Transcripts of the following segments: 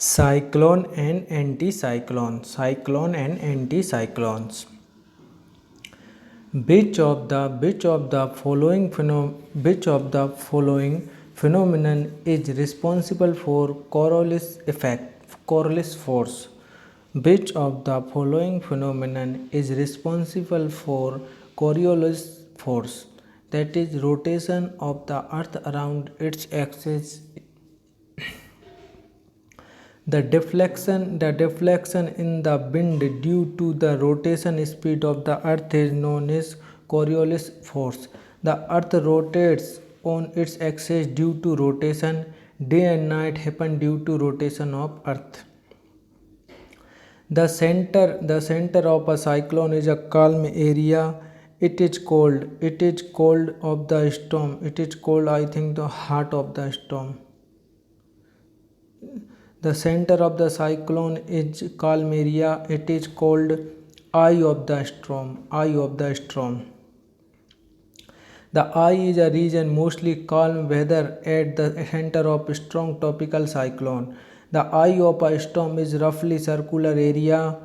Cyclone and anticyclone. Cyclone and anticyclones. Which of the following phenomenon is responsible for Coriolis effect? Coriolis force. Which of the following phenomenon is responsible for Coriolis force? That is rotation of the earth around its axis. The deflection in the wind due to the rotation speed of the earth is known as Coriolis force. The earth rotates on its axis due to rotation. Day and night happen due to rotation of earth. The center of a cyclone is a calm area. It is called of the storm. It is called, I think, the heart of the storm. The center of the cyclone is calm area. It is called eye of the storm. Eye of the storm. The eye is a region mostly calm weather at the center of strong tropical cyclone. The eye of a storm is roughly circular area,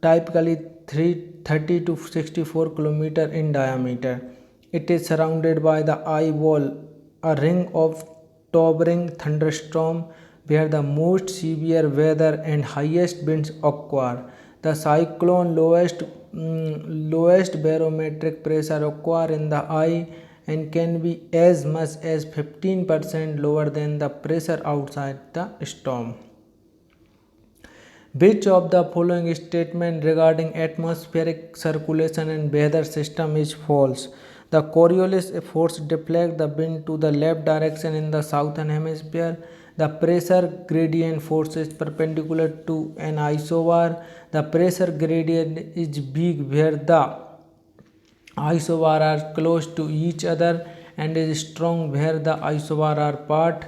typically 30 to 64 km in diameter. It is surrounded by the eye wall, a ring of towering thunderstorm where the most severe weather and highest winds occur. The cyclone lowest barometric pressure occur in the eye and can be as much as 15% lower than the pressure outside the storm. Which of the following statement regarding atmospheric circulation and weather system is false? The Coriolis force deflects the wind to the left direction in the southern hemisphere. The pressure gradient force is perpendicular to an isobar. The pressure gradient is big where the isobar are close to each other and is strong where the isobar are apart.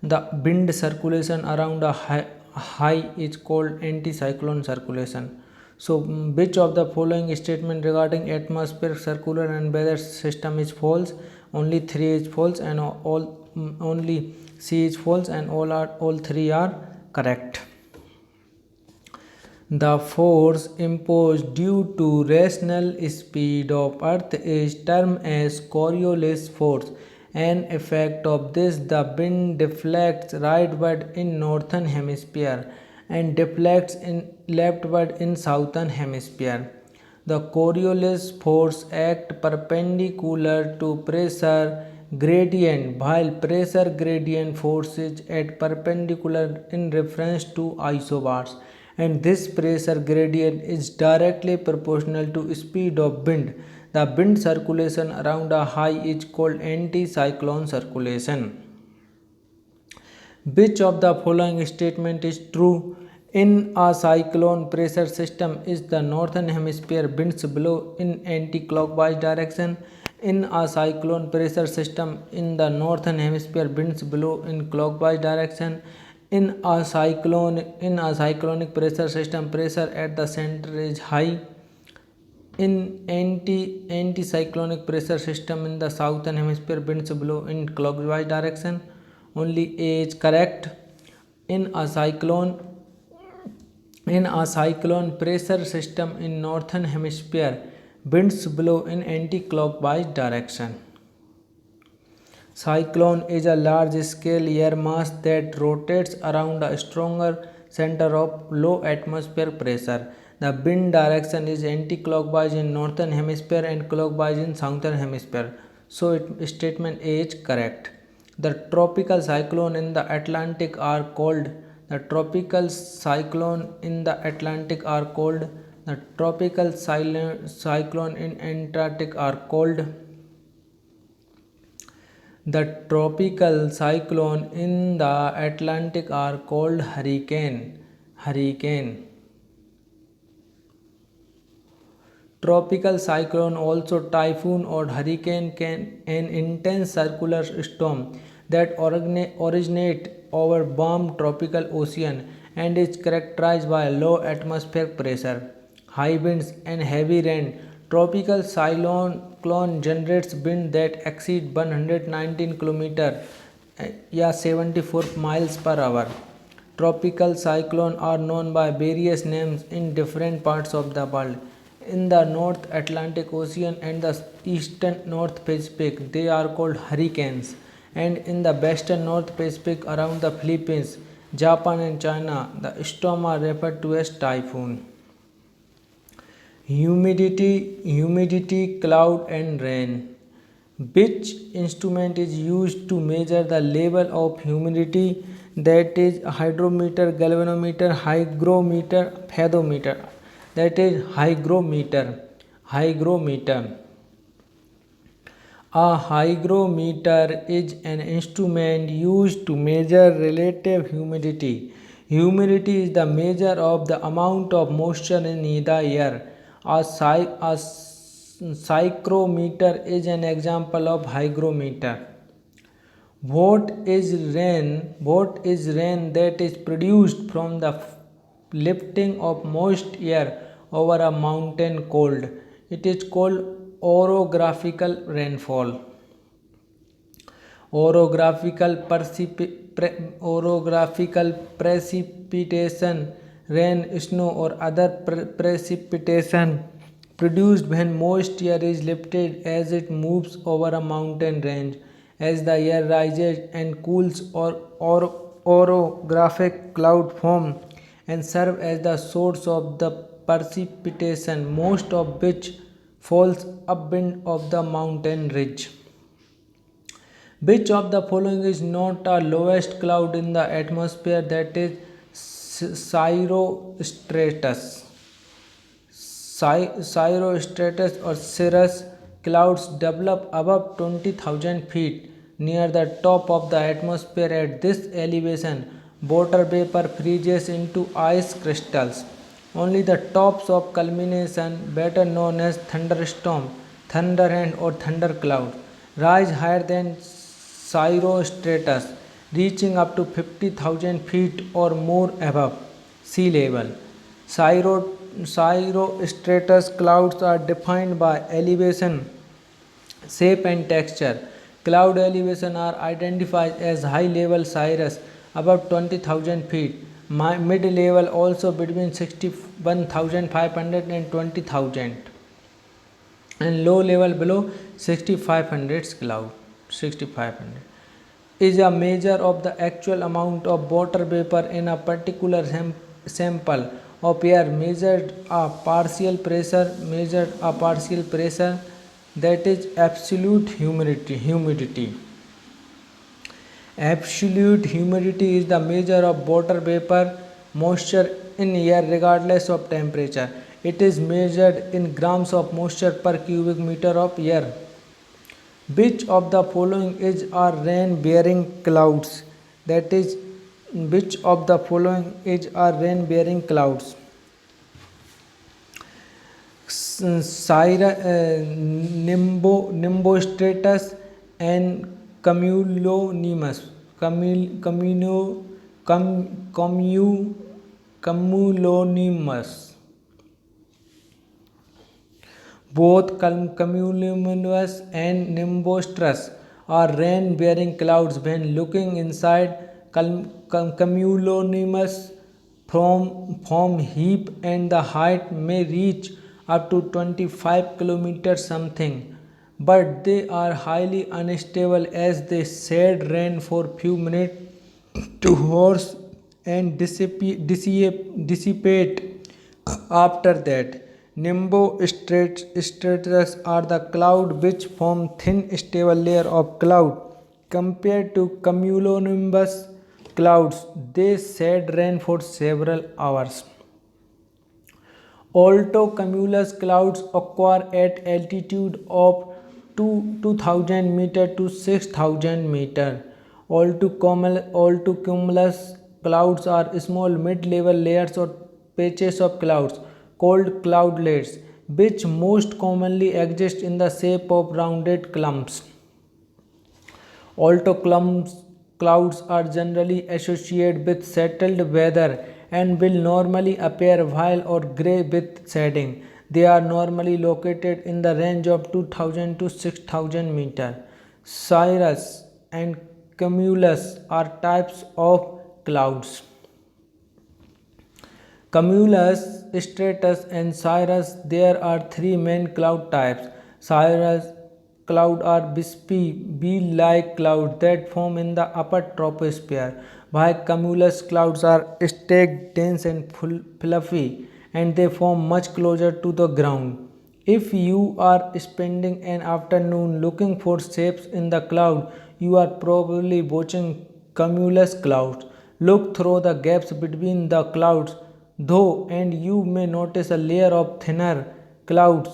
The wind circulation around a high is called anticyclone circulation. So, which of the following statement regarding atmospheric circular and weather system is false? Only 3 is false and only C is false and all 3 are correct. The force imposed due to rational speed of earth is termed as Coriolis force. An effect of this, the wind deflects rightward in northern hemisphere and deflects in leftward in southern hemisphere. The Coriolis force acts perpendicular to pressure gradient, while pressure gradient force is at perpendicular in reference to isobars, and this pressure gradient is directly proportional to speed of wind. The wind circulation around a high is called anticyclone circulation. Which of the following statement is true? In a cyclone pressure system, is the northern hemisphere winds blow in anti-clockwise direction. In a cyclone pressure system, in the northern hemisphere winds blow in clockwise direction. In a cyclonic pressure system, pressure at the center is high. In anticyclonic pressure system in the southern hemisphere, winds blow in clockwise direction. Only A is correct. In a cyclone pressure system in northern hemisphere, winds blow in anti-clockwise direction. Cyclone is a large-scale air mass that rotates around a stronger center of low atmospheric pressure. The wind direction is anti-clockwise in northern hemisphere and clockwise in southern hemisphere. So, statement A is correct. The tropical cyclone in the Atlantic are called. The tropical cyclone in the Atlantic are called. The tropical cyclone in Antarctic are called. The tropical cyclone in the Atlantic are called hurricane. Tropical cyclone, also typhoon or hurricane, can an intense circular storm that originate over warm tropical ocean and is characterized by low atmospheric pressure, high winds and heavy rain. Tropical cyclone generates wind that exceed 119 km 74 miles per hour. tropical cyclones are known by various names in different parts of the world. In the North Atlantic Ocean and the eastern North Pacific, they are called hurricanes. And in the western North Pacific around the Philippines, Japan and China, the storms are referred to as typhoon. Humidity, cloud and rain. Which instrument is used to measure the level of humidity? That is hydrometer, galvanometer, hygrometer, fathometer. That is hygrometer. Hygrometer. A hygrometer is an instrument used to measure relative humidity. Humidity is the measure of the amount of moisture in the air. A psychrometer is an example of hygrometer. What is rain? What is rain that is produced from the lifting of moist air over a mountain cold? It is called orographical rainfall. Orographical precipitation, rain, snow, or other precipitation produced when moist air is lifted as it moves over a mountain range. As the air rises and cools, orographic cloud form and serve as the source of the precipitation, most of which falls upwind of the mountain ridge. Which of the following is not a lowest cloud in the atmosphere? That is cirrostratus. Cirrostratus or cirrus clouds develop above 20,000 feet near the top of the atmosphere. At this elevation, water vapor freezes into ice crystals. Only the tops of culmination, better known as thunderstorm, thunderhead or thundercloud, rise higher than cirrostratus, reaching up to 50,000 feet or more above sea level. Cirrostratus clouds are defined by elevation, shape and texture. Cloud elevation are identified as high level cirrus above 20,000 feet, mid level also between 61,500 and 20,000, and low level below 6,500 cloud. 6,500 is a measure of the actual amount of water vapor in a particular sample of air, measured a partial pressure, that is absolute humidity. Absolute humidity is the measure of water vapor moisture in air regardless of temperature. It is measured in grams of moisture per cubic meter of air. Which of the following is a rain-bearing clouds? That is, which of the following is a rain-bearing clouds? Nimbostratus and cumulonimbus. Both cumulonimbus and nimbostratus are rain-bearing clouds. When looking inside, cumulonimbus form heap and the height may reach up to 25 kilometers something, but they are highly unstable as they shed rain for few minutes to hours and dissipate after that. Nimbostratus are the cloud which form thin stable layer of cloud. Compared to cumulonimbus clouds, they shed rain for several hours. Altocumulus clouds occur at altitude of 2,000 meter to 6,000 meter. Altocumulus clouds are small mid-level layers or patches of clouds called cloudlets, which most commonly exist in the shape of rounded clumps. Clouds are generally associated with settled weather and will normally appear white or gray with shading. They are normally located in the range of 2,000 to 6,000 meter. Cirrus and cumulus are types of clouds. Cumulus, stratus, and cirrus. There are three main cloud types. Cirrus clouds are wispy, bee-like clouds that form in the upper troposphere, while cumulus clouds are stacked, dense, and fluffy, and they form much closer to the ground. If you are spending an afternoon looking for shapes in the cloud, you are probably watching cumulus clouds. Look through the gaps between the clouds, though, and you may notice a layer of thinner clouds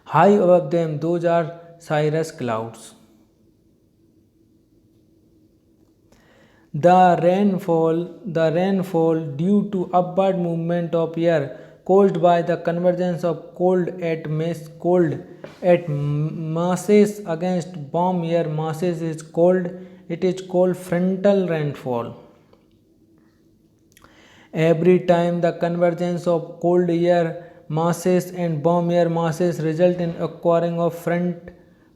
high above them. Those are cirrus clouds. The rainfall due to upward movement of air caused by the convergence of cold at masses against warm air masses is called frontal rainfall. Every time the convergence of cold air masses and warm air masses result in occurring of front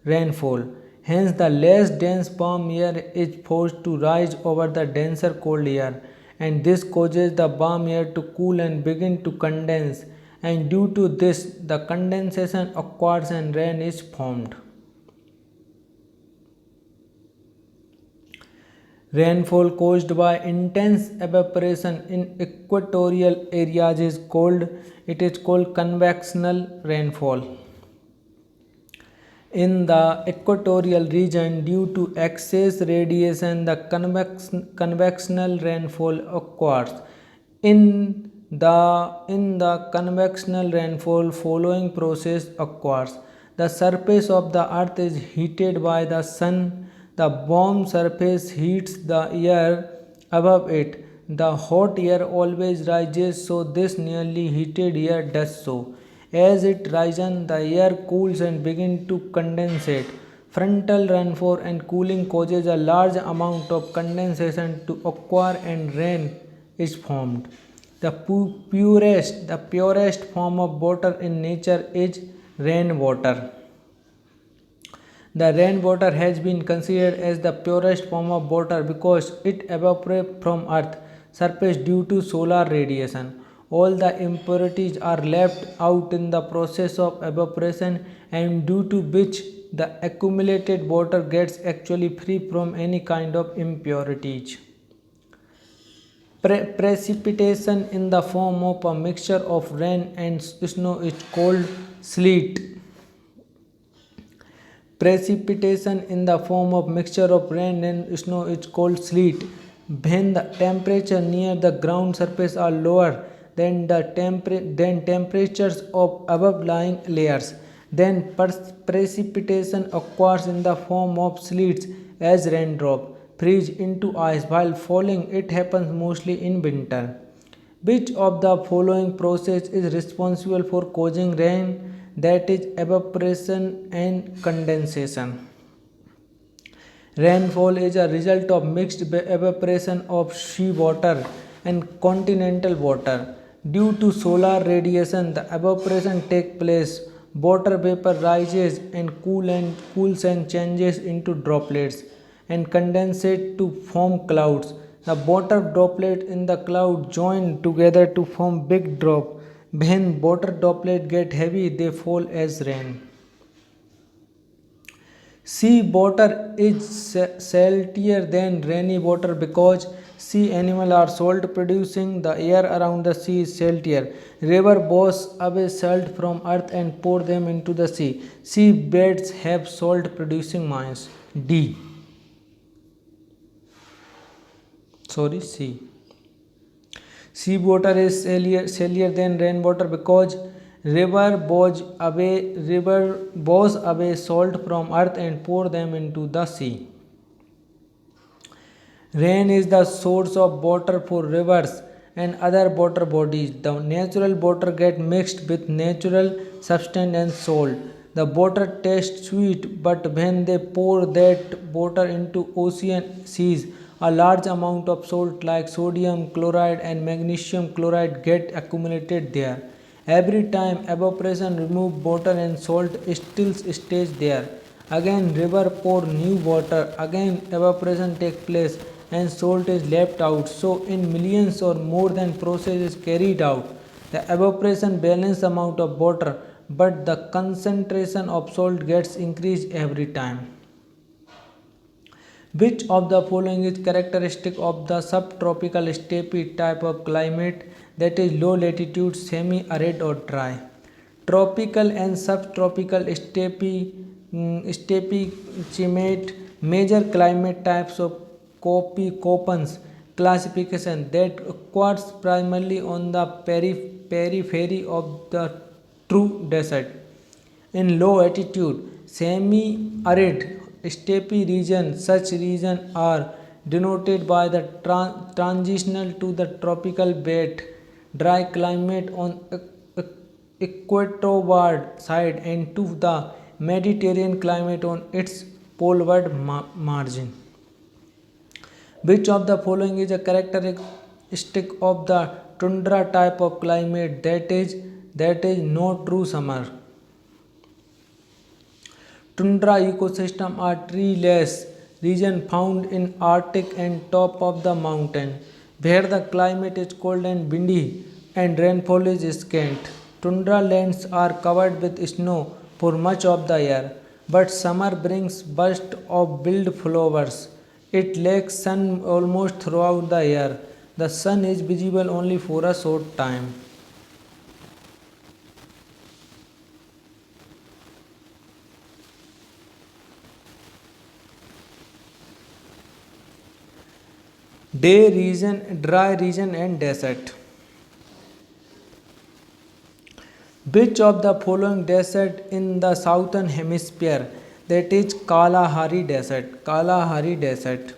rainfall. Hence, the less dense warm air is forced to rise over the denser cold air, and this causes the warm air to cool and begin to condense. And due to this, the condensation occurs and rain is formed. Rainfall caused by intense evaporation in equatorial areas is called convectional rainfall. In the equatorial region, due to excess radiation, the convectional rainfall occurs. In the convectional rainfall, following process occurs. The surface of the earth is heated by the sun. The warm surface heats the air above it. The hot air always rises, so this nearly heated air does so. As it rises, the air cools and begins to condensate. Frontal rainfall and cooling causes a large amount of condensation to occur and rain is formed. The purest form of water in nature is rainwater. The rainwater has been considered as the purest form of water because it evaporates from Earth's surface due to solar radiation. All the impurities are left out in the process of evaporation, and due to which the accumulated water gets actually free from any kind of impurities. Precipitation in the form of a mixture of rain and snow is called sleet. Precipitation in the form of mixture of rain and snow is called sleet. When the temperature near the ground surface are lower than than temperatures of above lying layers, then precipitation occurs in the form of sleets as raindrop freeze into ice while falling. It happens mostly in winter. Which of the following process is responsible for causing rain? That is evaporation and condensation. Rainfall is a result of mixed evaporation of seawater and continental water. Due to solar radiation, the evaporation takes place. Water vapor rises and cools and changes into droplets and condensate to form clouds. The water droplets in the cloud join together to form big drop. When water droplets get heavy, they fall as rain. Sea water is saltier than rainy water because sea animals are salt producing. The air around the sea is saltier. River washes away salt from earth and pour them into the sea. Sea beds have salt producing mines. D. C. Seawater is saltier than rainwater because river wash away salt from earth and pour them into the sea. Rain is the source of water for rivers and other water bodies. The natural water gets mixed with natural substance and salt. The water tastes sweet, but when they pour that water into ocean seas, a large amount of salt like sodium chloride and magnesium chloride get accumulated there. Every time evaporation removes water and salt still stays there. Again river pour new water, again evaporation takes place and salt is left out. So in millions or more than process is carried out. The evaporation balance the amount of water, but the concentration of salt gets increased every time. Which of the following is characteristic of the subtropical steppe type of climate, that is low latitude, semi-arid or dry? Tropical and subtropical steppe climate, major climate types of Köppen's classification that occurs primarily on the periphery of the true desert. In low altitude, semi-arid steppe region, such regions are denoted by the transitional to the tropical wet, dry climate on equatorward side and to the Mediterranean climate on its poleward margin. Which of the following is a characteristic of the tundra type of climate, that is no true summer? Tundra ecosystem are tree-less region found in Arctic and top of the mountain, where the climate is cold and windy and rainfall is scant. Tundra lands are covered with snow for much of the year, but summer brings bursts of wild flowers. It lacks sun almost throughout the year. The sun is visible only for a short time. Day region, dry region and desert. Which of the following desert in the southern hemisphere, that is Kalahari Desert? Kalahari Desert.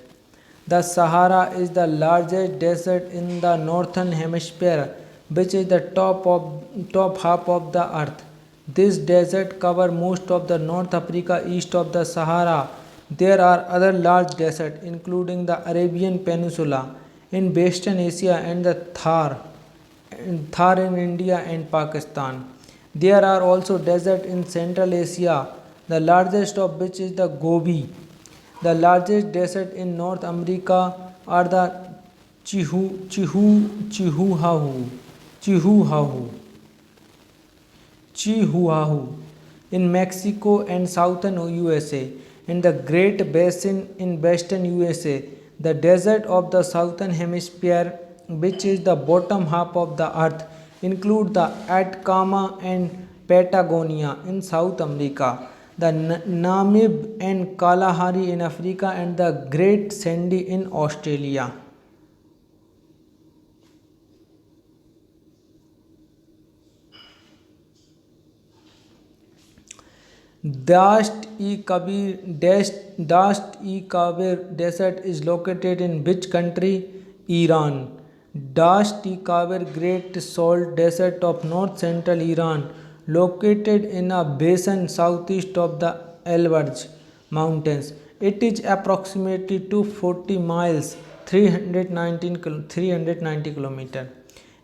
The Sahara is the largest desert in the northern hemisphere, which is the top half of the earth. This desert covers most of the North Africa east of the Sahara. There are other large deserts, including the Arabian Peninsula in Western Asia and the Thar in India and Pakistan. There are also deserts in Central Asia, the largest of which is the Gobi. The largest desert in North America are the Chihuahua in Mexico and southern USA, in the Great Basin in western USA. The desert of the southern hemisphere, which is the bottom half of the earth, include the Atacama and Patagonia in South America, the Namib and Kalahari in Africa, and the Great Sandy in Australia. Dasht-e-Kabir Desert is located in which country? Iran. Dasht-e-Kabir Great Salt Desert of north central Iran, located in a basin southeast of the Elburz Mountains. It is approximately 240 miles, 390 kilometers.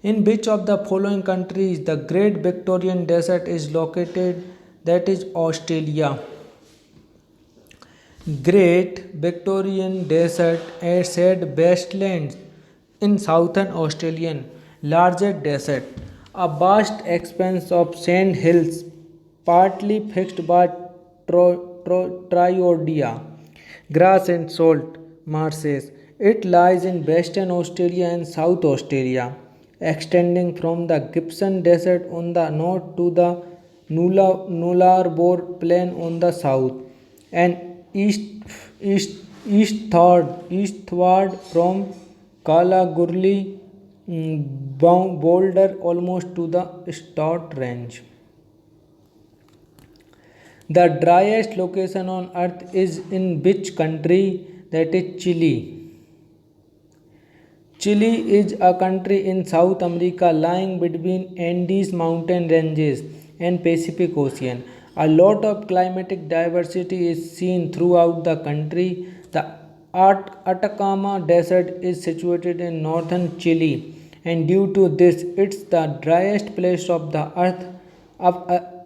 In which of the following countries the Great Victorian Desert is located? That is Australia. Great Victorian Desert is said wasteland in southern Australian largest desert, a vast expanse of sand hills partly fixed by Triodia, grass and salt marshes. It lies in Western Australia and South Australia, extending from the Gibson Desert on the north to the Nullarbor Plain on the south, and eastward from Kalgoorlie Boulder almost to the Sturt Range. The driest location on earth is in which country? That is Chile. Chile is a country in South America lying between Andes mountain ranges and Pacific Ocean. A lot of climatic diversity is seen throughout the country. The Atacama Desert is situated in northern Chile, and due to this, it's the driest place of the earth.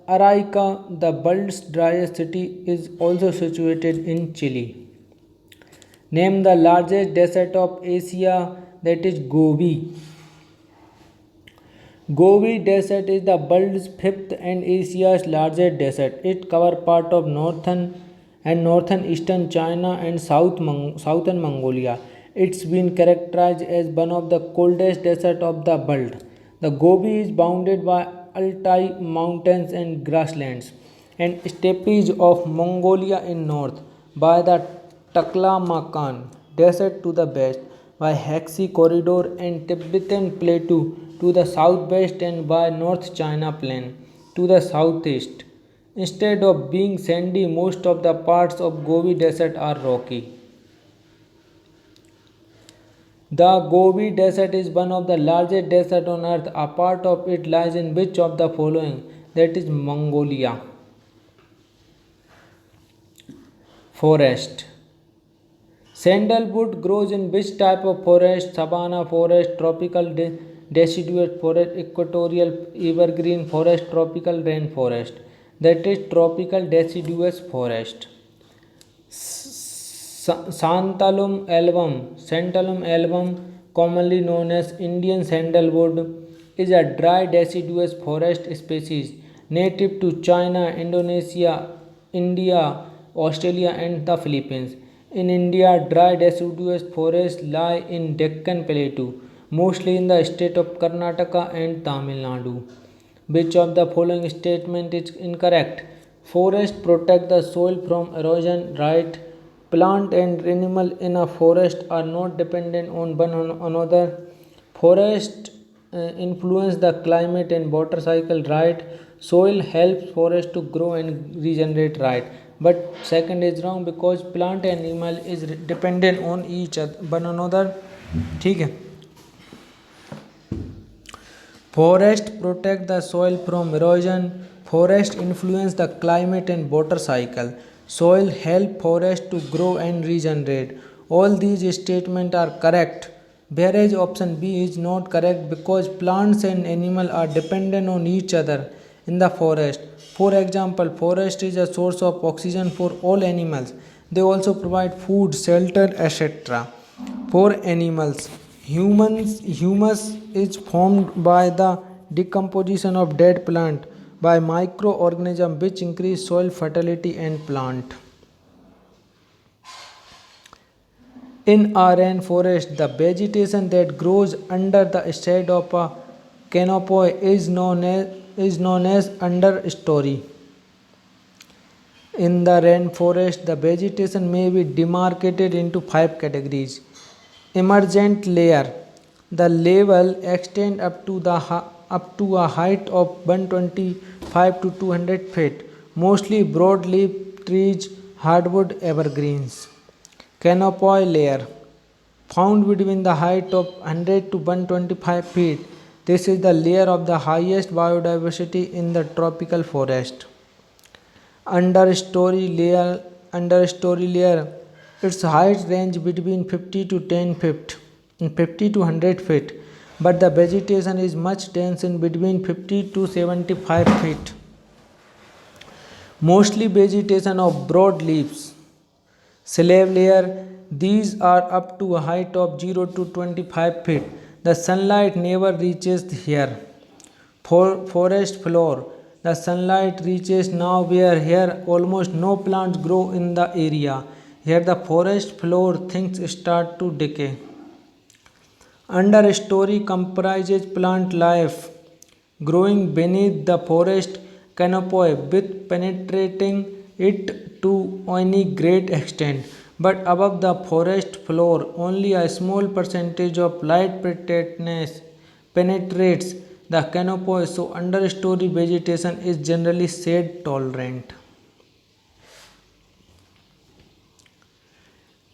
Arica, the world's driest city, is also situated in Chile. Name the largest desert of Asia, that is Gobi. Gobi Desert is the world's fifth and Asia's largest desert. It covers part of northern eastern China and southern Mongolia. It's been characterized as one of the coldest deserts of the world. The Gobi is bounded by Altai mountains and grasslands, and steppes of Mongolia in north, by the Taklamakan Desert to the west, by Haxi Corridor and Tibetan Plateau to the southwest, and by North China Plain to the southeast. Instead of being sandy, most of the parts of Gobi Desert are rocky. The Gobi Desert is one of the largest deserts on earth. A part of it lies in which of the following? That is Mongolia. Forest. Sandalwood grows in which type of forest? Savanna forest, tropical deciduous forest, equatorial evergreen forest, tropical rainforest. That is tropical deciduous forest. Santalum album, commonly known as Indian sandalwood, is a dry deciduous forest species native to China, Indonesia, India, Australia, and the Philippines. In India, dry deciduous forests lie in Deccan Plateau, mostly in the state of Karnataka and Tamil Nadu. Which of the following statement is incorrect? Forests protect the soil from erosion, right? Plant and animal in a forest are not dependent on one another. Forest influence the climate and water cycle, right? Soil helps forest to grow and regenerate, right? But second is wrong because plant and animal is dependent on each other, one another. ठीक है. Forest protect the soil from erosion. Forest influence the climate and water cycle. Soil help forest to grow and regenerate. All these statements are correct. Whereas option B is not correct because plants and animals are dependent on each other in the forest. For example, forest is a source of oxygen for all animals. They also provide food, shelter, etc. For animals, humus is formed by the decomposition of dead plant by microorganisms which increase soil fertility and plant. In a rainforest, the vegetation that grows under the shade of a canopy is known as understory. In the rainforest, the vegetation may be demarcated into 5 categories. Emergent layer. The level extends up to a height of 125 to 200 feet, mostly broadleaf trees, hardwood, evergreens. Canopy layer. Found between the height of 100 to 125 feet. This is the layer of the highest biodiversity in the tropical forest. Understory layer. Its height range between 50 to 100 feet, but the vegetation is much dense in between 50 to 75 feet. Mostly vegetation of broad leaves. Slave layer. These are up to a height of 0 to 25 feet. The sunlight never reaches here. Forest floor. The sunlight reaches now where here almost no plants grow in the area. Here the forest floor things start to decay. Understory comprises plant life growing beneath the forest canopy with penetrating it to any great extent. But above the forest floor, only a small percentage of light penetrates the canopy, so understory vegetation is generally shade tolerant.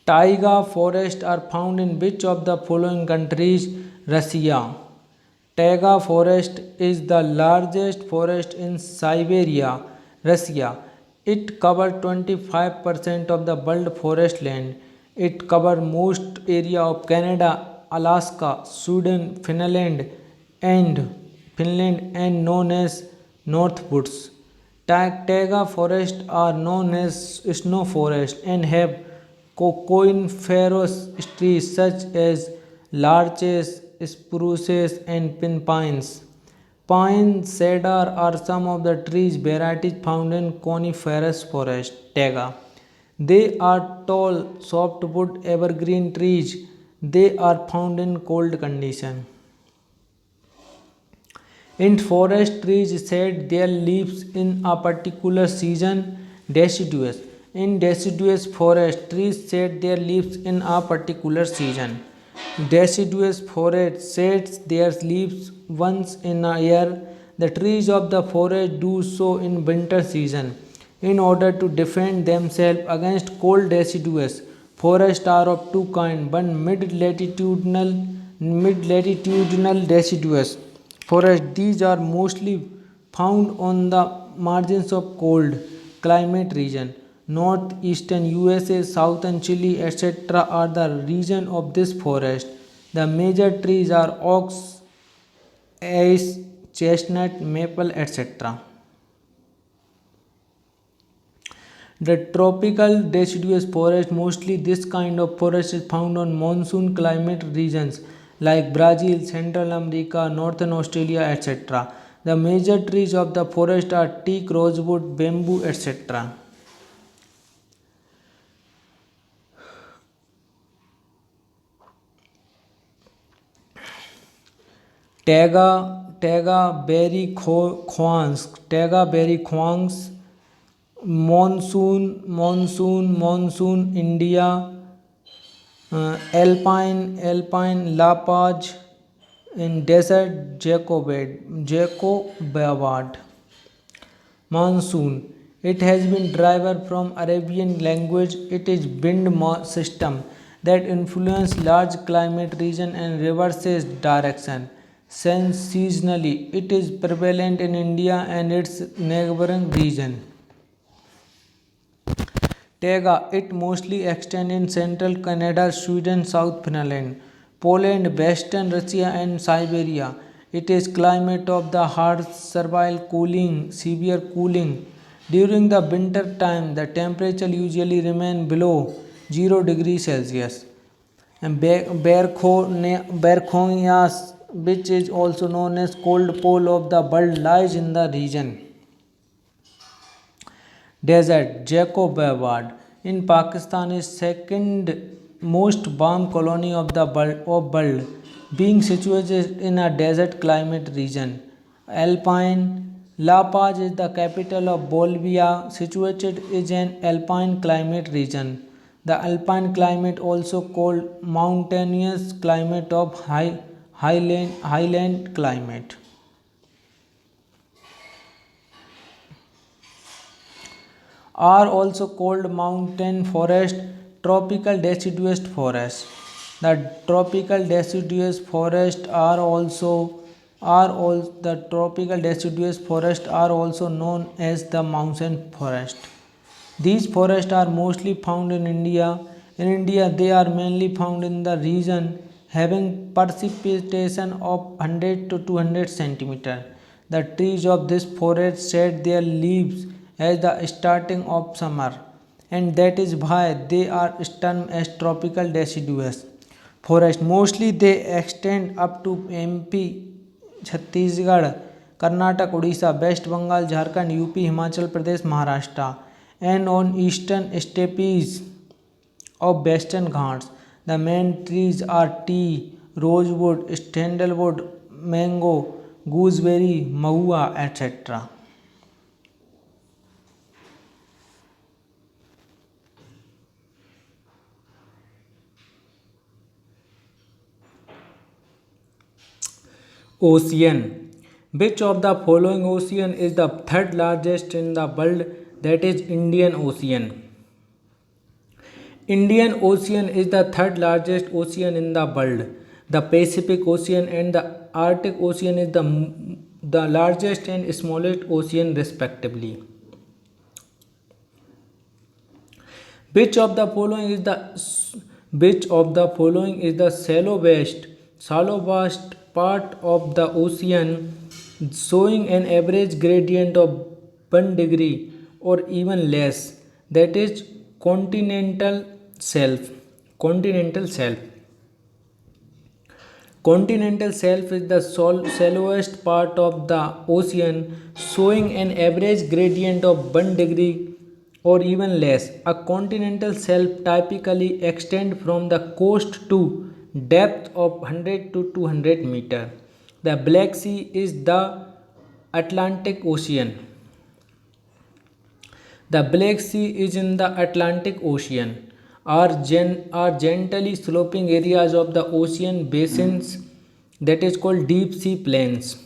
Taiga forests are found in which of the following countries? Russia. Taiga forest is the largest forest in Siberia, Russia. It covers 25% of the world forest land. It covers most area of Canada, Alaska, Sweden, Finland and known as Northwoods. Taiga forests are known as snow forests and have coniferous trees such as larches, spruces, and pines. Pine, cedar are some of the trees varieties found in coniferous forest. Taiga. They are tall, softwood evergreen trees. They are found in cold conditions. In forest, trees shed their leaves in a particular season. Deciduous. In deciduous forest, trees shed their leaves in a particular season. Deciduous forest sheds their leaves once in a year. The trees of the forest do so in winter season. In order to defend themselves against cold, deciduous forests are of two kinds. One mid-latitudinal deciduous forest. These are mostly found on the margins of cold climate region. Northeastern USA, southern Chile, etc. are the region of this forest. The major trees are oaks, ace, chestnut, maple, etc. The tropical deciduous forest, mostly this kind of forest is found on monsoon climate regions like Brazil, Central America, Northern Australia, etc. The major trees of the forest are teak, rosewood, bamboo, etc. Taiga berry khwangs, monsoon, India, alpine lapage, in desert Jacobaward. Monsoon. It has been derived from Arabian language. It is wind system that influence large climate region and reverses direction. Since seasonally, it is prevalent in India and its neighboring region. Taiga. It mostly extends in central Canada, Sweden, South Finland, Poland, western Russia, and Siberia. It is climate of the harsh, servile cooling, severe cooling. During the winter time, the temperature usually remain below 0 degrees Celsius. And Berkhonias, which is also known as cold pole of the world, lies in the region. Desert Jacobabad in Pakistan is second most warm colony of the world, being situated in a desert climate region. Alpine La Paz is the capital of Bolivia, situated in an alpine climate region. The alpine climate, also called mountainous climate of highland climate, are also called mountain forest, tropical deciduous forest. The tropical deciduous forest the tropical deciduous forest are also known as the mountain forest. These forests are mostly found in India. In India, they are mainly found in the region having precipitation of 100 to 200 centimeter. The trees of this forest shed their leaves at the starting of summer, and that is why they are termed as tropical deciduous forest. Mostly they extend up to MP, Chhattisgarh, Karnataka, Odisha, West Bengal, Jharkhand, UP, Himachal Pradesh, Maharashtra, and on eastern steppes of western Ghats. The main trees are tea, rosewood, sandalwood, mango, gooseberry, mahua, etc. Ocean. Which of the following ocean is the third largest in the world? That is Indian Ocean. Indian Ocean is the third largest ocean in the world. The Pacific Ocean and the Arctic Ocean is the largest and smallest ocean respectively. Which of the following is the shallow vast part of the ocean, showing an average gradient of 1 degree or even less? That is continental Shelf. Continental shelf. Continental shelf is the shallowest part of the ocean, showing an average gradient of 1 degree or even less. A continental shelf typically extends from the coast to depth of 100 to 200 meter. The Black Sea is the Atlantic Ocean. The Black Sea is in the Atlantic Ocean, are gently sloping areas of the ocean basins that is called deep sea plains.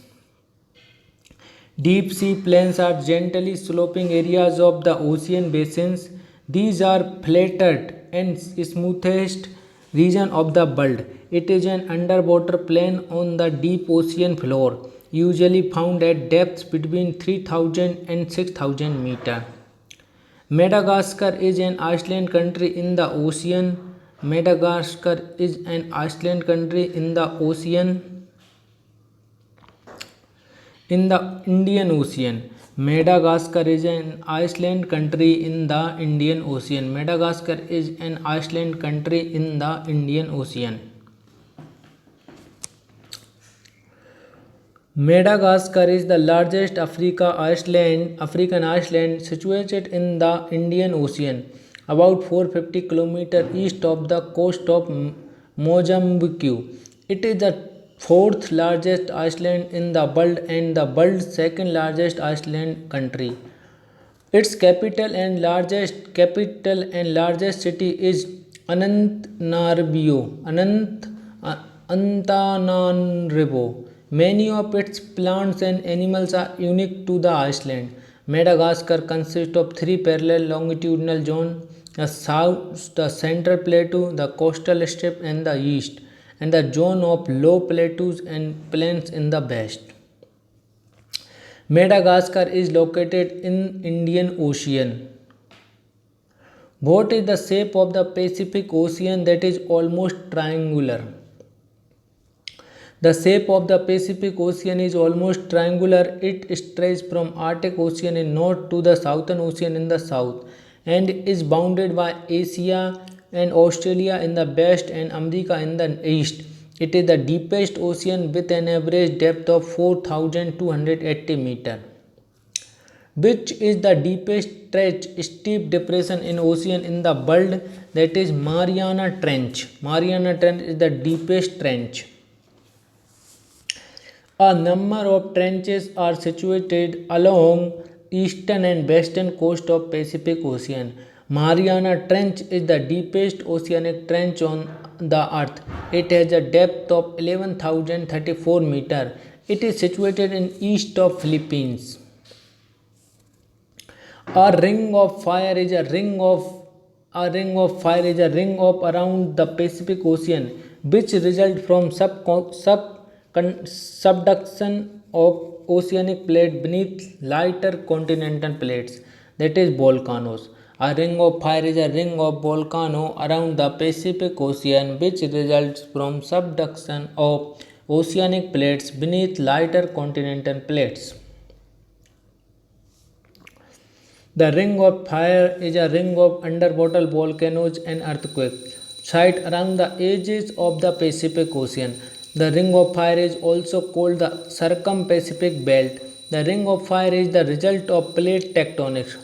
Deep sea plains are gently sloping areas of the ocean basins. These are flattened and smoothest region of the world. It is an underwater plain on the deep ocean floor, usually found at depths between 3000 and 6000 meter. Madagascar is an island country in the ocean. Madagascar is an island country in the Indian Ocean. Madagascar is an island country in the Indian Ocean. Madagascar is an island country in the Indian Ocean. Madagascar is the largest African island situated in the Indian Ocean, about 450 km east of the coast of Mozambique. It is the fourth largest island in the world and the world's second largest island country. Its capital and largest city is Antananarivo. Many of its plants and animals are unique to the island. Madagascar consists of three parallel longitudinal zones: the south, the central plateau, the coastal strip in the east, and the zone of low plateaus and plains in the west. Madagascar is located in Indian Ocean. What is the shape of the Pacific Ocean? That is almost triangular. The shape of the Pacific Ocean is almost triangular. It stretches from Arctic Ocean in north to the Southern Ocean in the south and is bounded by Asia and Australia in the west and America in the east. It is the deepest ocean with an average depth of 4280 meters. Which is the deepest trench, steep depression in ocean in the world? That is Mariana Trench. Mariana Trench is the deepest trench. A number of trenches are situated along eastern and western coast of Pacific Ocean. Mariana Trench is the deepest oceanic trench on the earth. It has a depth of 11,034 meters. It is situated in east of Philippines. A ring of fire is a ring of around the Pacific Ocean, which result from subduction of oceanic plate beneath lighter continental plates, that is volcanoes. A ring of fire is a ring of volcano around the Pacific Ocean, which results from subduction of oceanic plates beneath lighter continental plates. The ring of fire is a ring of underwater volcanoes and earthquakes site around the edges of the Pacific Ocean. The ring of fire is also called the circum-Pacific belt. The ring of fire is the result of plate tectonics.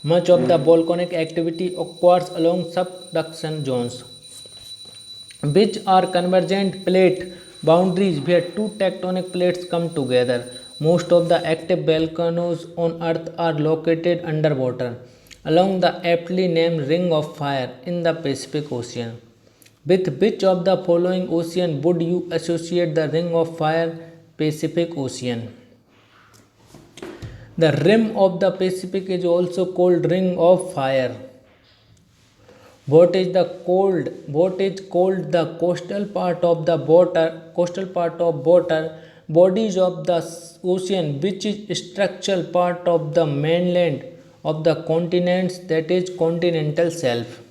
Much of the volcanic activity occurs along subduction zones, which are convergent plate boundaries where two tectonic plates come together. Most of the active volcanoes on Earth are located underwater, along the aptly named Ring of Fire in the Pacific Ocean. With which of the following ocean would you associate the Ring of Fire? Pacific Ocean. The rim of the Pacific is also called Ring of Fire. What is called the coastal part of water bodies of the ocean, which is structural part of the mainland of the continents, that is continental shelf.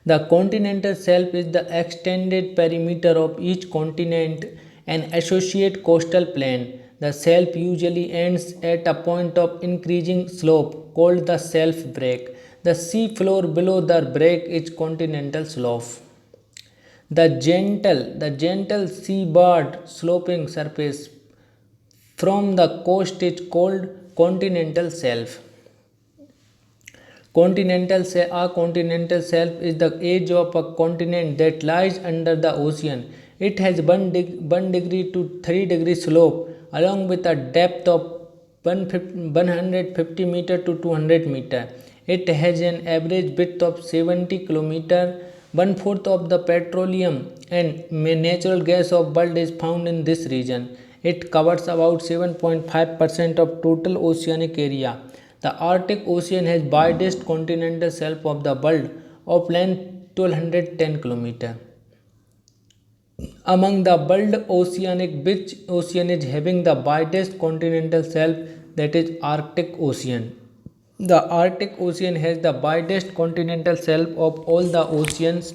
The continental shelf is the extended perimeter of each continent and associate coastal plain. The shelf usually ends at a point of increasing slope called the shelf break. The sea floor below the break is continental slope. The gentle seabird sloping surface from the coast is called continental shelf. A continental shelf is the edge of a continent that lies under the ocean. It has 1 degree to 3 degree slope along with a depth of 150 meter to 200 meter. It has an average width of 70 kilometer. One fourth of the petroleum and natural gas of world is found in this region. It covers about 7.5% of total oceanic area. The Arctic Ocean has widest continental shelf of the world of length 1210 km. Among the world oceanic, which ocean is having the widest continental shelf, that is Arctic Ocean. The Arctic Ocean has the widest continental shelf of all the oceans.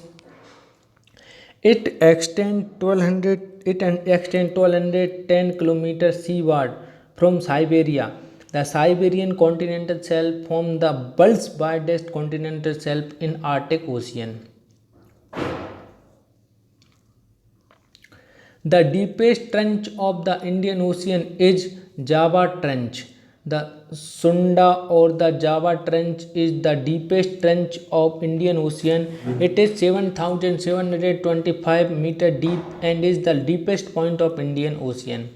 It extends 1210 seaward from Siberia. The Siberian continental shelf forms the world's widest continental shelf in Arctic Ocean. The deepest trench of the Indian Ocean is Java Trench. The Sunda or the Java Trench is the deepest trench of Indian Ocean. It is 7,725 meter deep and is the deepest point of Indian Ocean,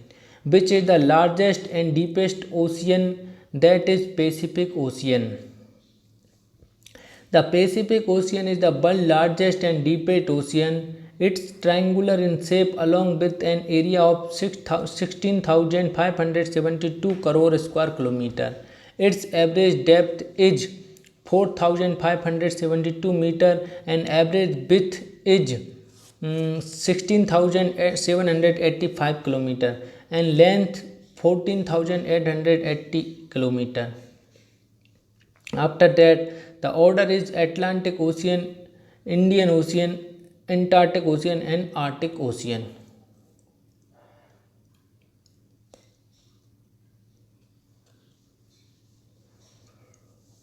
which is the largest and deepest ocean, that is Pacific Ocean. The Pacific Ocean is the world's largest and deepest ocean. It's triangular in shape along with an area of 16,572 crore square kilometer. Its average depth is 4,572 meter and average width is 16,785 kilometer and length 14,880 kilometer. After that, the order is Atlantic Ocean, Indian Ocean, Antarctic Ocean and Arctic Ocean.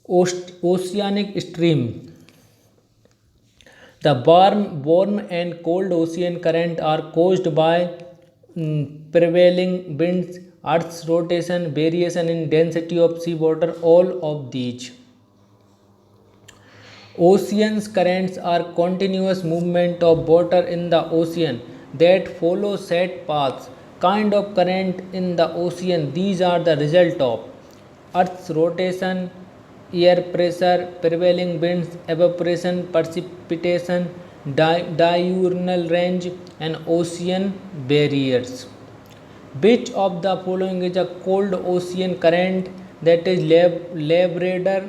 Oceanic stream. The warm and cold ocean current are caused by prevailing winds, Earth's rotation, variation in density of seawater, all of these. Ocean's currents are continuous movement of water in the ocean that follow set paths. Kind of current in the ocean. These are the result of Earth's rotation, air pressure, prevailing winds, evaporation, precipitation, diurnal range, and ocean barriers. Which of the following is a cold ocean current? That is Labrador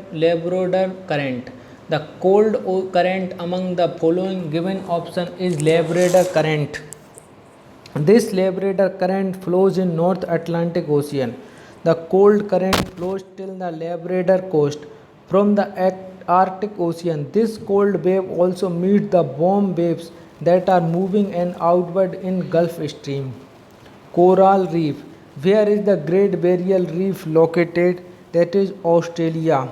current. The cold current among the following given option is Labrador current. This Labrador current flows in North Atlantic Ocean. The cold current flows till the Labrador coast from the Arctic Ocean. This cold wave also meets the warm waves that are moving and outward in Gulf Stream. Coral Reef. Where is the Great Barrier Reef located? That is Australia,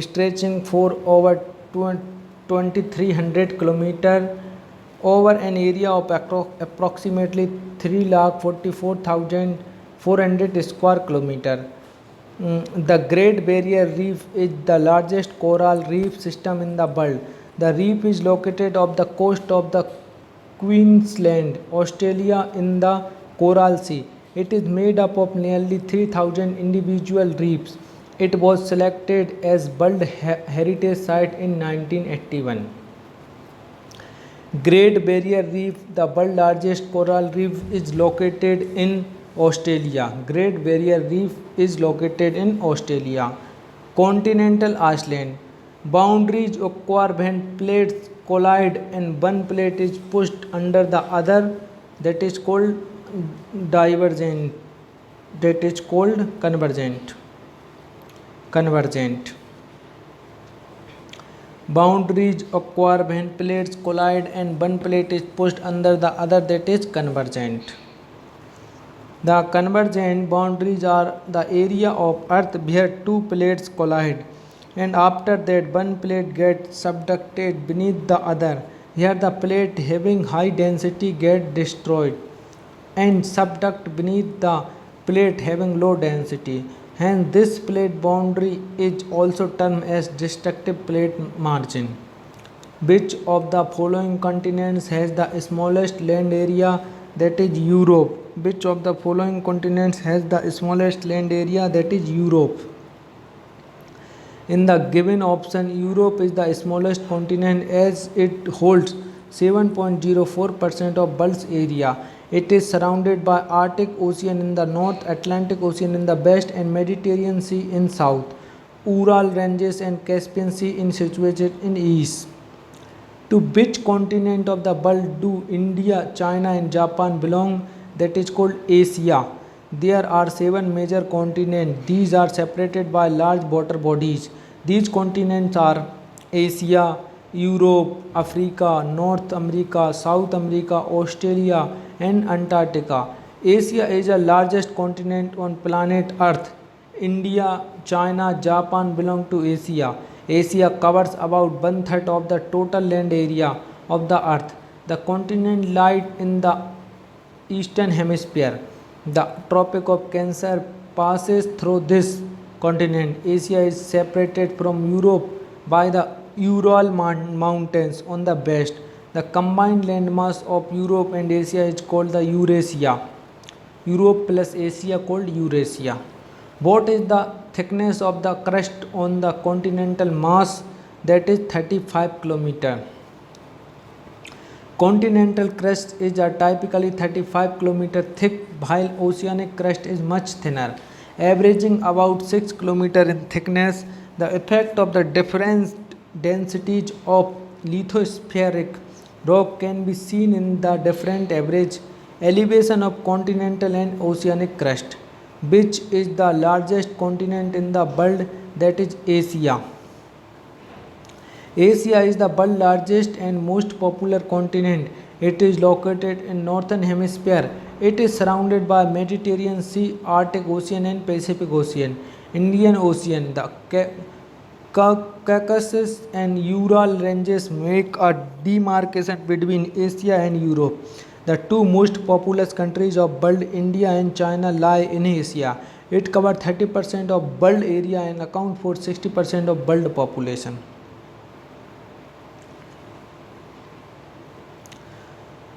stretching for over 2,300 km over an area of approximately 3,44,400 square kilometer. The Great Barrier Reef is the largest coral reef system in the world. The reef is located off the coast of the Queensland, Australia in the Coral Sea. It is made up of nearly 3,000 individual reefs. It was selected as World Heritage Site in 1981. Great Barrier Reef, the world's largest coral reef, is located in Australia. Great Barrier Reef is located in Australia. Continental Iceland. Boundaries occur when plates collide and one plate is pushed under the other, that is called divergent, that is called convergent. Boundaries occur when plates collide and one plate is pushed under the other, that is convergent. The convergent boundaries are the area of Earth where two plates collide and after that one plate gets subducted beneath the other. Here the plate having high density get destroyed and subduct beneath the plate having low density. Hence this plate boundary is also termed as destructive plate margin. Which of the following continents has the smallest land area, that is Europe? Which of the following continents has the smallest land area, that is Europe? In the given option, Europe is the smallest continent as it holds 7.04% of world's area. It is surrounded by Arctic Ocean in the north, Atlantic Ocean in the west, and Mediterranean Sea in south. Ural Ranges and Caspian Sea in situated in east. To which continent of the world do India, China, and Japan belong? That is called Asia. There are 7 major continents. These are separated by large water bodies. These continents are Asia, Europe, Africa, North America, South America, Australia, and Antarctica. Asia is the largest continent on planet Earth. India, China, Japan belong to Asia. Asia covers about one-third of the total land area of the earth. The continent lies in the eastern hemisphere. The Tropic of Cancer passes through this continent. Asia is separated from Europe by the Ural Mountains on the west. The combined landmass of Europe and Asia is called the Eurasia. Europe plus Asia called Eurasia. What is the thickness of the crust on the continental mass? That is 35 km. Continental crust is typically 35 km thick, while oceanic crust is much thinner, averaging about 6 km in thickness. The effect of the different densities of lithospheric rock can be seen in the different average elevation of continental and oceanic crust. Which is the largest continent in the world? That is Asia. Asia is the world's largest and most popular continent. It is located in northern hemisphere. It is surrounded by Mediterranean Sea, Arctic Ocean, and Pacific Ocean. Indian Ocean, the Caucasus and Ural ranges make a demarcation between Asia and Europe. The two most populous countries of world, India and China, lie in Asia. It covers 30% of world area and account for 60% of world population.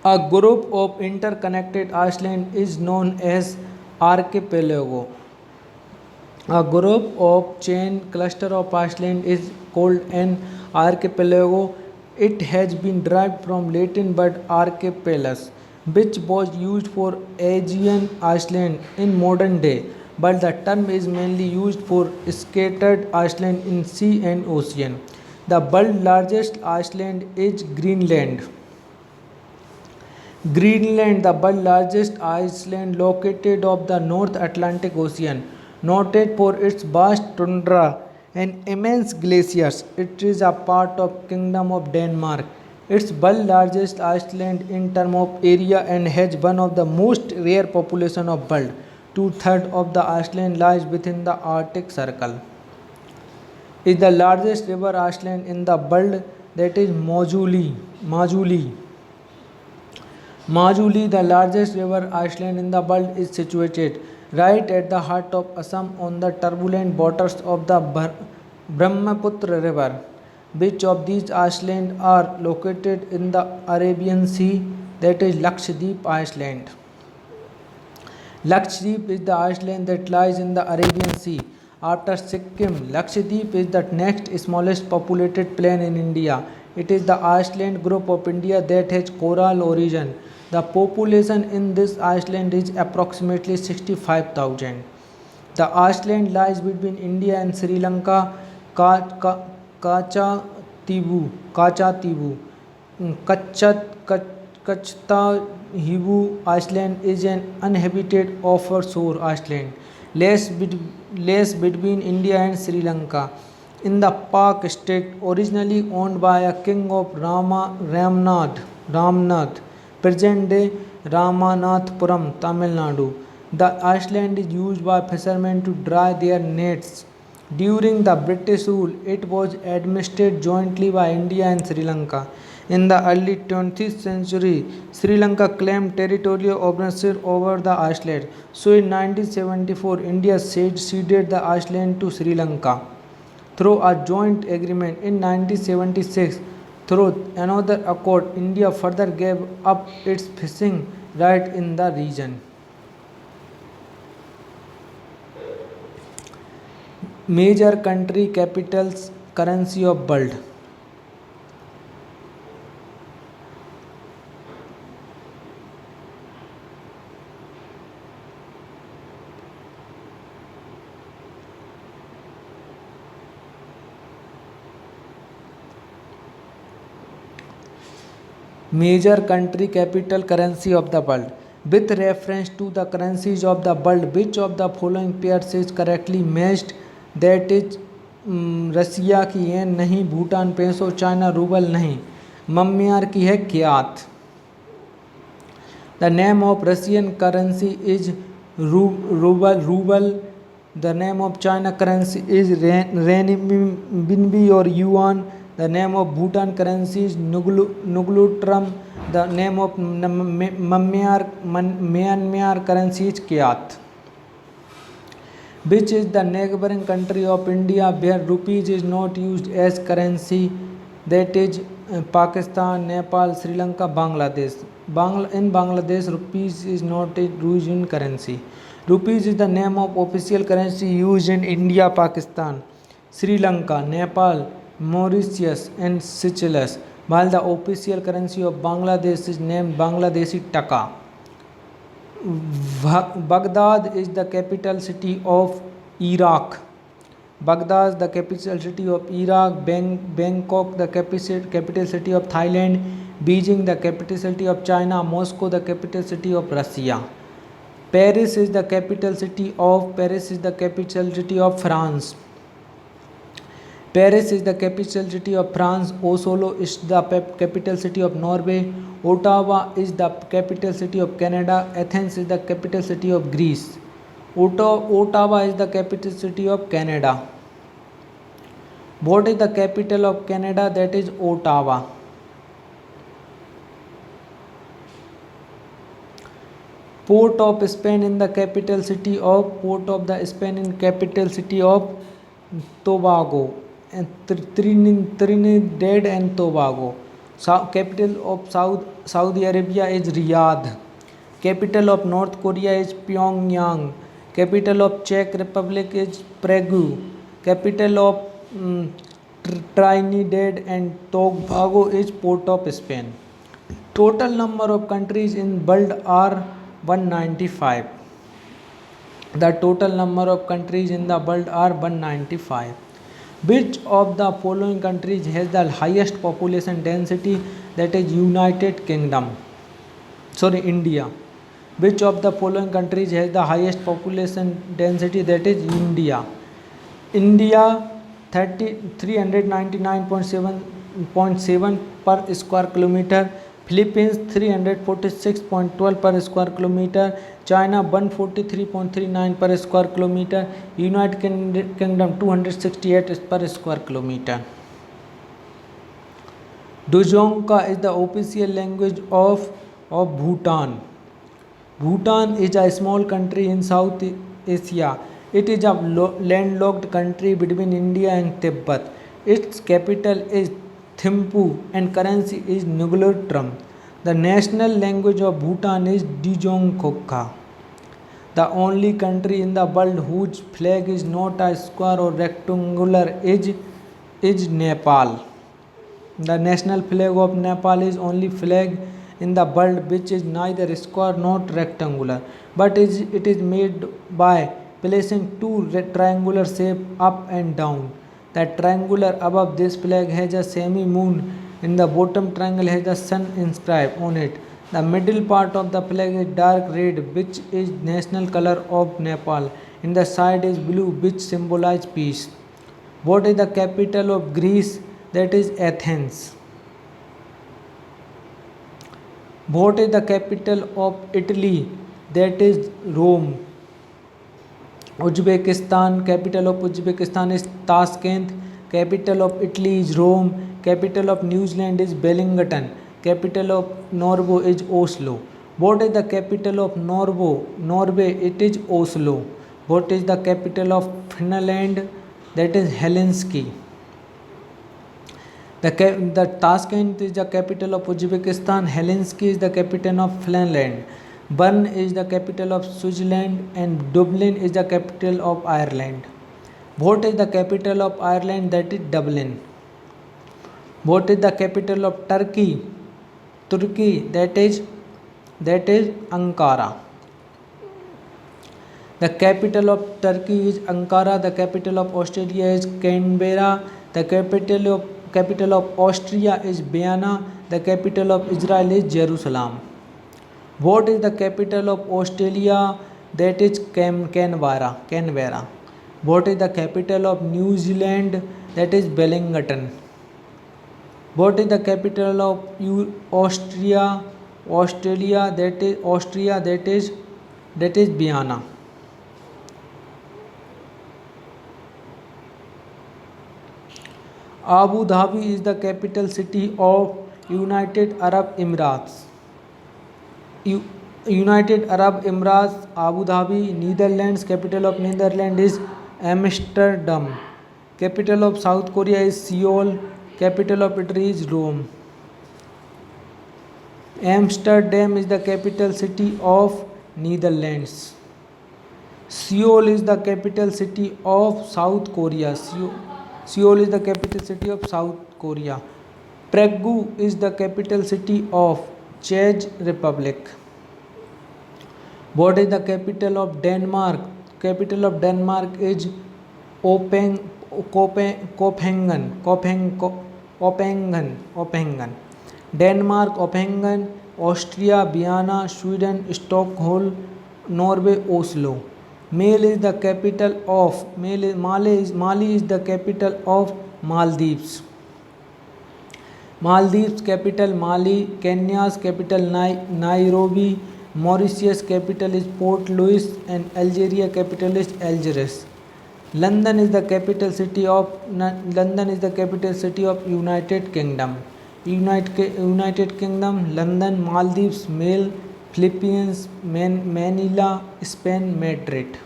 A group of interconnected islands is known as archipelago. A group of chain cluster of islands is called an archipelago. It has been derived from Latin word archipelagos, which was used for Aegean island in modern day, but the term is mainly used for scattered island in sea and ocean. The world's largest island is Greenland. Greenland, the world's largest island located off the North Atlantic Ocean, noted for its vast tundra and immense glaciers. It is a part of Kingdom of Denmark. It's world's largest island in terms of area and has one of the most rare population of world. Two-thirds of the island lies within the Arctic Circle. Is the largest river island in the world, that is Majuli. Majuli, the largest river island in the world, is situated right at the heart of Assam on the turbulent waters of the Brahmaputra River. Which of these islands are located in the Arabian Sea? That is Lakshadweep Island. Lakshadweep is the island that lies in the Arabian Sea. After Sikkim, Lakshadweep is the next smallest populated plain in India. It is the island group of India that has coral origin. The population in this island is approximately 65,000. The island lies between India and Sri Lanka. Kachtahivu Island is an uninhabited offshore island, less between India and Sri Lanka, in the Pak state, originally owned by a king of Ramnath, present day Ramanathpuram, Tamil Nadu. The island is used by fishermen to dry their nets During the British rule, it was administered jointly by India and Sri Lanka. In the early 20th century, Sri Lanka claimed territorial ownership over the island. So in 1974, India ceded the island to Sri Lanka through a joint agreement. In 1976, through another accord, India further gave up its fishing right in the region. Major country capitals, currency of world. Major country capital currency of the world. With reference to the currencies of the world, which of the following pairs is correctly matched? That is रसिया की येन नहीं, Bhutan peso, China rouble नहीं, Myanmar की है क्यात. The name of Russian currency is ruble. The name of China currency is renminbi or yuan. The name of Bhutan currency is Nuglutram. The name of Myanmar currency is Kyat. Which is the neighboring country of India where rupees is not used as currency? That is Pakistan, Nepal, Sri Lanka, Bangladesh. In Bangladesh, rupees is not used in currency. Rupees is the name of official currency used in India, Pakistan, Sri Lanka, Nepal, Mauritius and Seychelles, while the official currency of Bangladesh is named Bangladeshi Taka. Baghdad is the capital city of Iraq. Baghdad, the capital city of Iraq. Bangkok, the capital city of Thailand. Beijing, the capital city of China. Moscow, the capital city of Russia. Paris is the capital city of France. Paris is the capital city of France. Oslo is the capital city of Norway. Ottawa is the capital city of Canada. Athens is the capital city of Greece. Ottawa is the capital city of Canada. What is the capital of Canada? That is Ottawa. Port of Spain in the capital city of Tobago and Trinidad and Tobago. Capital of Saudi Arabia is Riyadh. Capital of North Korea is Pyongyang. Capital of Czech Republic is Prague. Capital of Trinidad and Tobago is Port of Spain. Total number of countries in world are 195. The total number of countries in the world are 195. Which of the following countries has the highest population density? That is India. Which of the following countries has the highest population density? That is India. India 399.7 per square kilometer. Philippines 346.12 per square kilometer. China 143.39 per square kilometer. United Kingdom 268 per square kilometer. Duzhongka is the official language of Bhutan. Bhutan is a small country in South Asia. It is a landlocked country between India and Tibet. Its capital is Thimphu and currency is Nuglutram. The national language of Bhutan is Duzhongka. The only country in the world whose flag is not a square or rectangular is Nepal. The national flag of Nepal is only flag in the world which is neither square nor rectangular, but it is made by placing two triangular shape up and down. The triangular above this flag has a semi-moon. In the bottom triangle has the sun inscribed on it. The middle part of the flag is dark red, which is national color of Nepal. In the side is blue, which symbolize peace. What is the capital of Greece? That is Athens. What is the capital of Italy? That is Rome. Uzbekistan, capital of Uzbekistan is Tashkent. Capital of Italy is Rome. Capital of New Zealand is Wellington. Capital of Norway is Oslo. What is the capital of Norway? Norway, it is Oslo. What is the capital of Finland? That is Helsinki. The Tashkent is the capital of Uzbekistan. Helsinki is the capital of Finland. Bern is the capital of Switzerland, and Dublin is the capital of Ireland. What is the capital of Ireland? That is Dublin. What is the capital of Turkey? Turkey, that is Ankara. The capital of Turkey is Ankara. The capital of Australia is Canberra. The capital of Austria is Vienna. The capital of Israel is Jerusalem. What is the capital of Australia? That is Canberra. What is the capital of New Zealand? That is Wellington. What is the capital of Austria? That is Vienna. Abu Dhabi is the capital city of United Arab Emirates. United Arab Emirates, Abu Dhabi. Netherlands, capital of Netherlands is Amsterdam. Capital of South Korea is Seoul. Capital of Italy is Rome. Amsterdam is the capital city of Netherlands. Seoul is the capital city of South Korea. Seoul is the capital city of South Korea. Prague is the capital city of Czech Republic. What is the capital of Denmark? Capital of Denmark is Copenhagen. Denmark, Copenhagen. Austria, Vienna. Sweden, Stockholm. Norway, Oslo. Mali is the capital of Maldives. Maldives capital Mali. Kenya's capital Nairobi. Mauritius capital is Port Louis, and Algeria capital is Algiers. London is the capital city of United Kingdom. United Kingdom, London, Maldives, Male, Philippines, Manila, Spain, Madrid.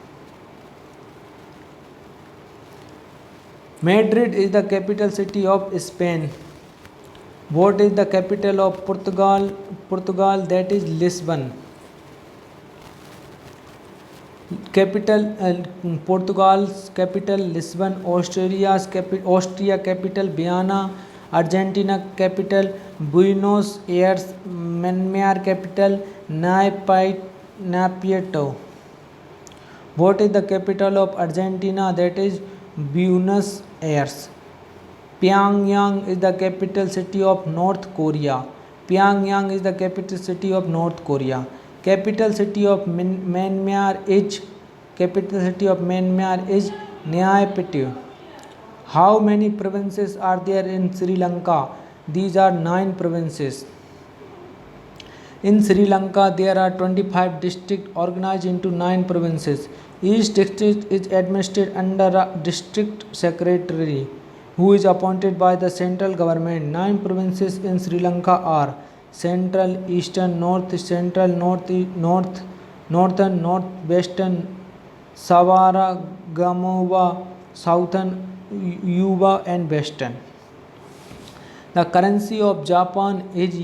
Madrid is the capital city of Spain. What is the capital of Portugal? That is Lisbon. Portugal's capital Lisbon. Austria capital Vienna. Argentina capital Buenos Aires. Myanmar capital Naypyidaw. What is the capital of Argentina? That is Buenos Aires. Pyongyang is the capital city of North Korea. Capital city of Myanmar is Naypyidaw. How many provinces are there in Sri Lanka? These are 9 provinces. In Sri Lanka, there are 25 districts organized into 9 provinces. Each district is administered under a district secretary, who is appointed by the central government. 9 provinces in Sri Lanka are Central, Eastern, North Central, Northern, Northwestern, Savaragamuva, Southern, Yuba, and Western. The currency of Japan is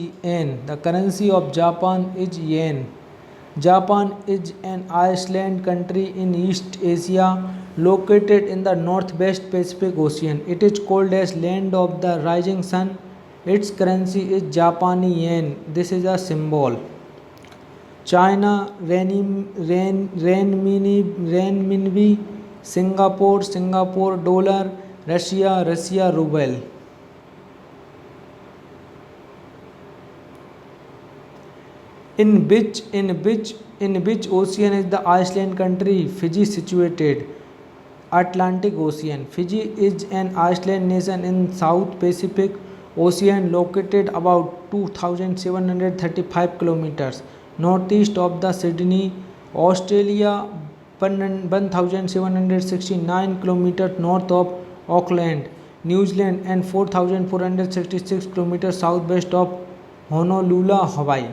yen. Japan is an island country in East Asia, located in the northwest Pacific Ocean. It is called as land of the rising sun. Its currency is Japanese yen. This is a symbol. China, renminbi. Singapore dollar. Russia ruble. In which ocean is the Iceland country Fiji situated? Atlantic Ocean. Fiji is an island nation in South Pacific Ocean, located about 2,735 kilometers northeast of the Sydney, Australia. 1769 kilometers north of Auckland, New Zealand, and 4,466 kilometers southwest of Honolulu, Hawaii.